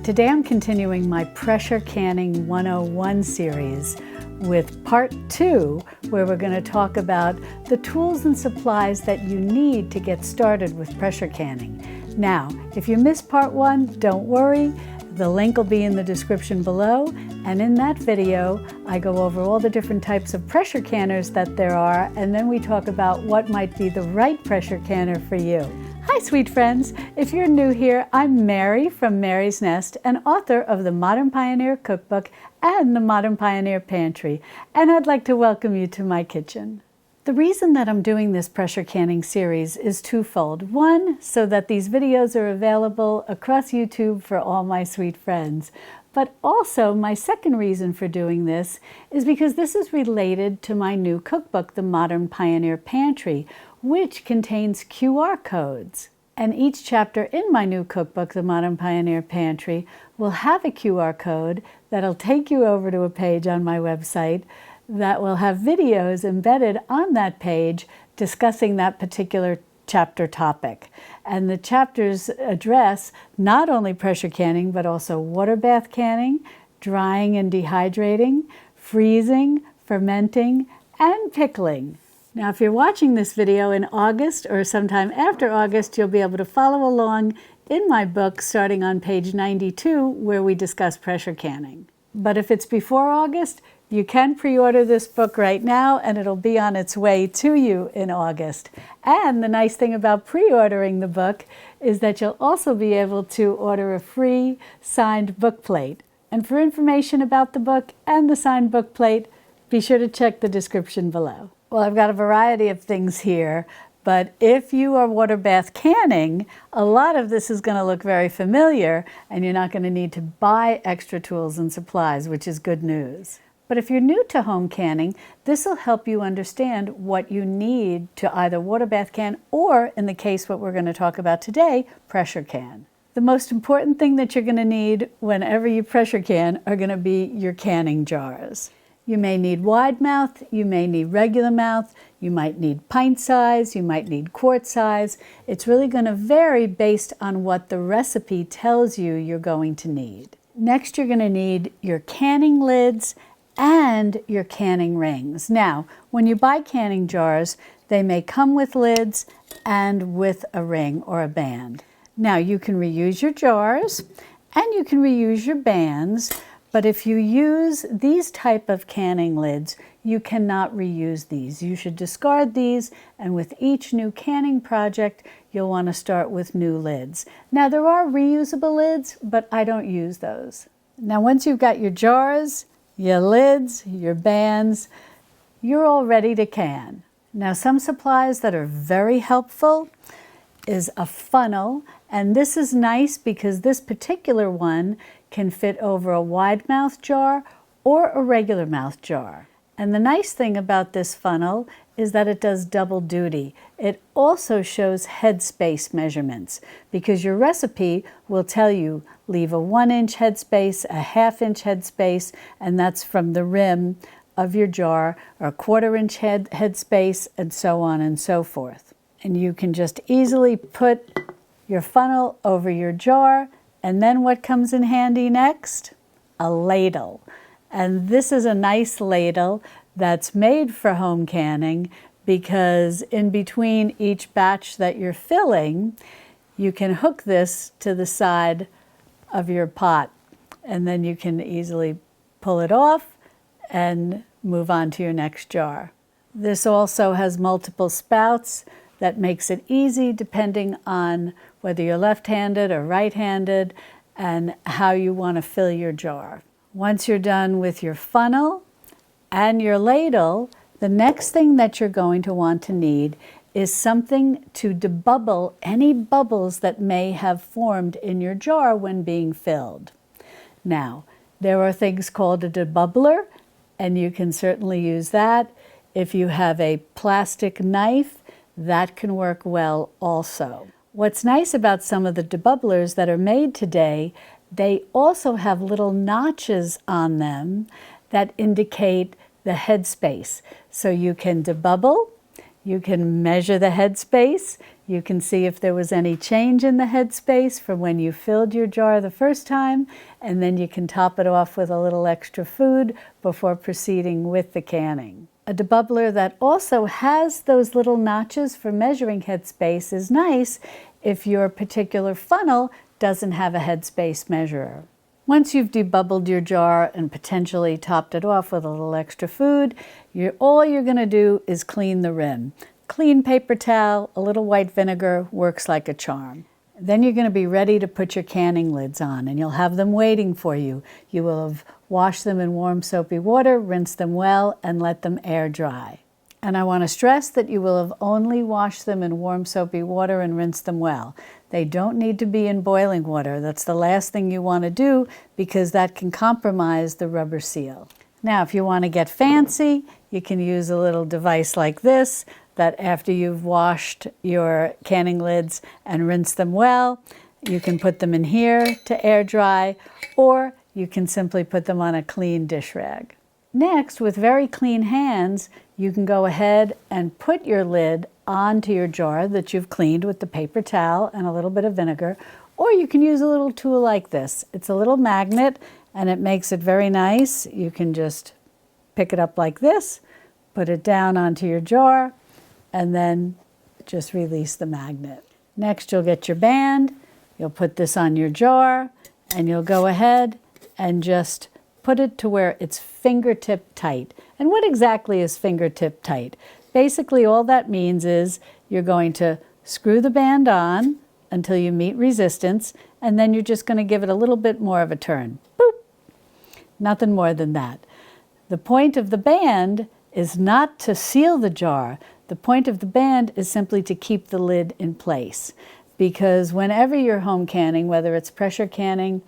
Today I'm continuing my Pressure Canning 101 series with part 2, where we're going to talk about the tools and supplies that you need to get started with pressure canning. Now, if you missed part 1, don't worry. The link will be in the description below, and in that video I go over all the different types of pressure canners that there are, and then we talk about what might be the right pressure canner for you. Hi sweet friends! If you're new here, I'm Mary from Mary's Nest and author of the Modern Pioneer Cookbook and the Modern Pioneer Pantry, and I'd like to welcome you to my kitchen. The reason that I'm doing this pressure canning series is twofold. One, so that these videos are available across YouTube for all my sweet friends. But also, my second reason for doing this is because this is related to my new cookbook, the Modern Pioneer Pantry, which contains QR codes. And each chapter in my new cookbook, the Modern Pioneer Pantry, will have a QR code that'll take you over to a page on my website that will have videos embedded on that page discussing that particular chapter topic. And the chapters address not only pressure canning, but also water bath canning, drying and dehydrating, freezing, fermenting, and pickling. Now, if you're watching this video in August or sometime after August, you'll be able to follow along in my book starting on page 92, where we discuss pressure canning. But if it's before August, you can pre-order this book right now, and it'll be on its way to you in August. And the nice thing about pre-ordering the book is that you'll also be able to order a free signed book plate. And for information about the book and the signed book plate, be sure to check the description below. Well, I've got a variety of things here, but if you are water bath canning, a lot of this is going to look very familiar, and you're not going to need to buy extra tools and supplies, which is good news. But if you're new to home canning, this will help you understand what you need to either water bath can or, in the case what we're going to talk about today, pressure can. The most important thing that you're going to need whenever you pressure can are going to be your canning jars. You may need wide mouth, you may need regular mouth, you might need pint size, you might need quart size. It's really going to vary based on what the recipe tells you you're going to need. Next, you're going to need your canning lids and your canning rings. Now, when you buy canning jars, they may come with lids and with a ring or a band. Now, you can reuse your jars and you can reuse your bands, but if you use these type of canning lids, you cannot reuse these. You should discard these, and with each new canning project, you'll want to start with new lids. Now, there are reusable lids, but I don't use those. Now, once you've got your jars, your lids, your bands, you're all ready to can. Now, some supplies that are very helpful is a funnel, and this is nice because this particular one can fit over a wide mouth jar or a regular mouth jar. And the nice thing about this funnel is that it does double duty. It also shows headspace measurements because your recipe will tell you leave a 1-inch headspace, a 1/2-inch headspace, and that's from the rim of your jar, or a 1/4-inch headspace, and so on and so forth. And you can just easily put your funnel over your jar, and then what comes in handy next? A ladle. And this is a nice ladle that's made for home canning because in between each batch that you're filling, you can hook this to the side of your pot, and then you can easily pull it off and move on to your next jar. This also has multiple spouts that makes it easy depending on whether you're left-handed or right-handed and how you want to fill your jar. Once you're done with your funnel and your ladle, the next thing that you're going to want to need is something to debubble any bubbles that may have formed in your jar when being filled. Now, there are things called a debubbler, and you can certainly use that. If you have a plastic knife, that can work well also. What's nice about some of the debubblers that are made today, they also have little notches on them that indicate the headspace. So you can debubble, You can measure the headspace. You can see if there was any change in the headspace from when you filled your jar the first time, and then you can top it off with a little extra food before proceeding with the canning. A debubbler that also has those little notches for measuring headspace is nice if your particular funnel doesn't have a headspace measurer. Once you've debubbled your jar and potentially topped it off with a little extra food, all you're going to do is clean the rim. Clean paper towel, a little white vinegar works like a charm. Then you're going to be ready to put your canning lids on, and you'll have them waiting for you. You will have washed them in warm soapy water, rinsed them well, and let them air dry. And I want to stress that you will have only washed them in warm soapy water and rinsed them well. They don't need to be in boiling water. That's the last thing you want to do because that can compromise the rubber seal. Now, if you want to get fancy, you can use a little device like this that after you've washed your canning lids and rinsed them well, you can put them in here to air dry, or you can simply put them on a clean dish rag. Next, with very clean hands, you can go ahead and put your lid onto your jar that you've cleaned with the paper towel and a little bit of vinegar, or you can use a little tool like this. It's a little magnet and it makes it very nice. You can just pick it up like this, put it down onto your jar, and then just release the magnet. Next, you'll get your band, you'll put this on your jar, and you'll go ahead and just put it to where it's fingertip tight. And what exactly is fingertip tight? Basically, all that means is you're going to screw the band on until you meet resistance, and then you're just going to give it a little bit more of a turn. Boop! Nothing more than that. The point of the band is not to seal the jar. The point of the band is simply to keep the lid in place. Because whenever you're home canning, whether it's pressure canning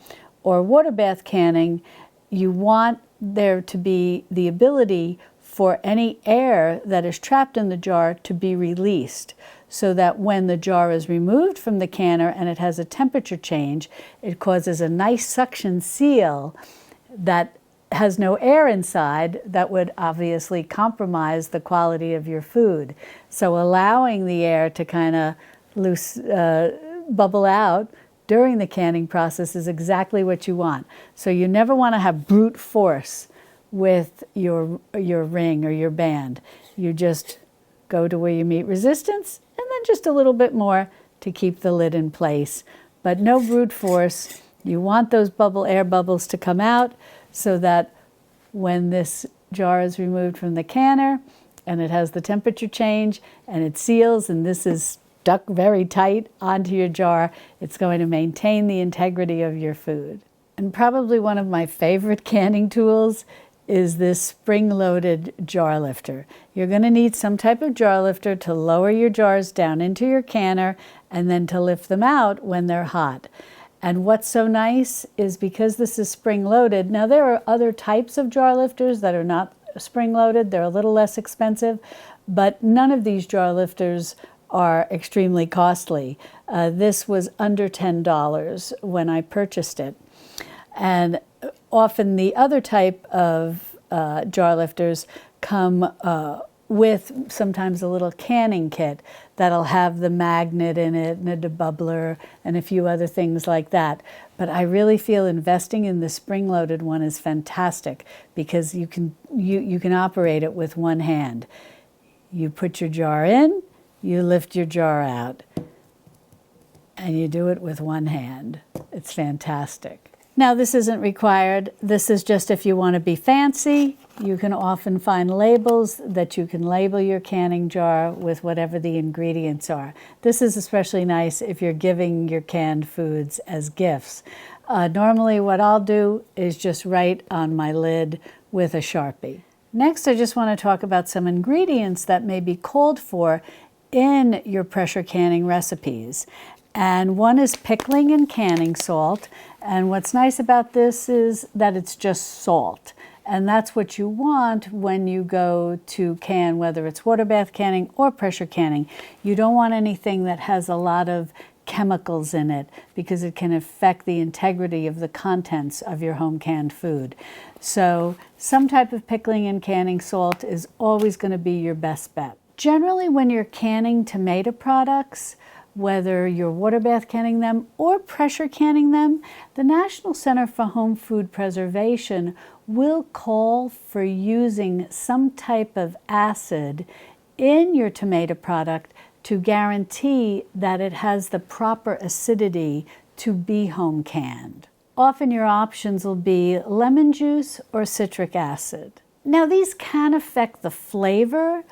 or water bath canning, you want there to be the ability for any air that is trapped in the jar to be released, so that when the jar is removed from the canner and it has a temperature change, it causes a nice suction seal that has no air inside that would obviously compromise the quality of your food. So allowing the air to kind of bubble out during the canning process is exactly what you want. So you never want to have brute force with your ring or your band. You just go to where you meet resistance and then just a little bit more to keep the lid in place. But no brute force. You want those air bubbles to come out so that when this jar is removed from the canner and it has the temperature change and it seals and this is stuck very tight onto your jar, it's going to maintain the integrity of your food. And probably one of my favorite canning tools is this spring-loaded jar lifter. You're going to need some type of jar lifter to lower your jars down into your canner and then to lift them out when they're hot. And what's so nice is because this is spring-loaded, now there are other types of jar lifters that are not spring-loaded, they're a little less expensive, but none of these jar lifters are extremely costly. This was under $10 when I purchased it. And often the other type of jar lifters come with sometimes a little canning kit that'll have the magnet in it and a debubbler and a few other things like that. But I really feel investing in the spring-loaded one is fantastic because you can operate it with one hand. You put your jar in, you lift your jar out, and you do it with one hand. It's fantastic. Now, this isn't required. This is just if you want to be fancy. You can often find labels that you can label your canning jar with whatever the ingredients are. This is especially nice if you're giving your canned foods as gifts. Normally what I'll do is just write on my lid with a Sharpie. Next, I just want to talk about some ingredients that may be called for in your pressure canning recipes. And one is pickling and canning salt. And what's nice about this is that it's just salt. And that's what you want when you go to can, whether it's water bath canning or pressure canning. You don't want anything that has a lot of chemicals in it because it can affect the integrity of the contents of your home canned food. So some type of pickling and canning salt is always going to be your best bet. Generally, when you're canning tomato products, whether you're water bath canning them or pressure canning them, the National Center for Home Food Preservation will call for using some type of acid in your tomato product to guarantee that it has the proper acidity to be home canned. Often your options will be lemon juice or citric acid. Now, these can affect the flavor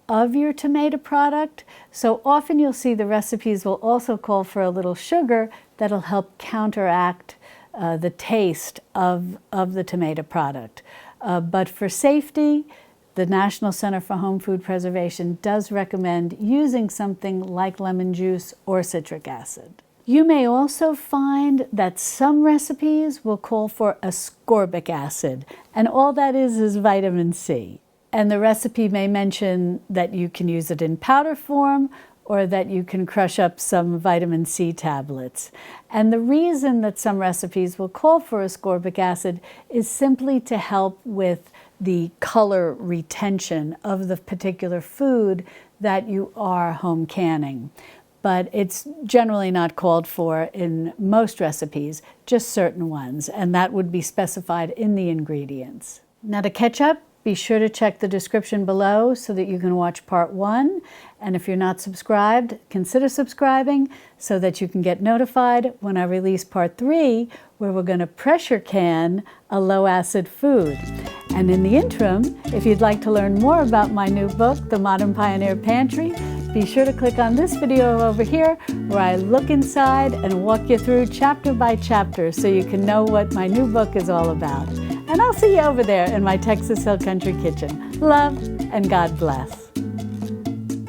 of your tomato product, so often you'll see the recipes will also call for a little sugar that'll help counteract the taste of the tomato product. But for safety, the National Center for Home Food Preservation does recommend using something like lemon juice or citric acid. You may also find that some recipes will call for ascorbic acid, and all that is vitamin C. And the recipe may mention that you can use it in powder form or that you can crush up some vitamin C tablets. And the reason that some recipes will call for ascorbic acid is simply to help with the color retention of the particular food that you are home canning. But it's generally not called for in most recipes, just certain ones, and that would be specified in the ingredients. Now, to catch up, be sure to check the description below so that you can watch part 1. And if you're not subscribed, consider subscribing so that you can get notified when I release part 3, where we're going to pressure can a low-acid food. And in the interim, if you'd like to learn more about my new book, The Modern Pioneer Pantry, be sure to click on this video over here where I look inside and walk you through chapter by chapter so you can know what my new book is all about. And I'll see you over there in my Texas Hill Country kitchen. Love and God bless.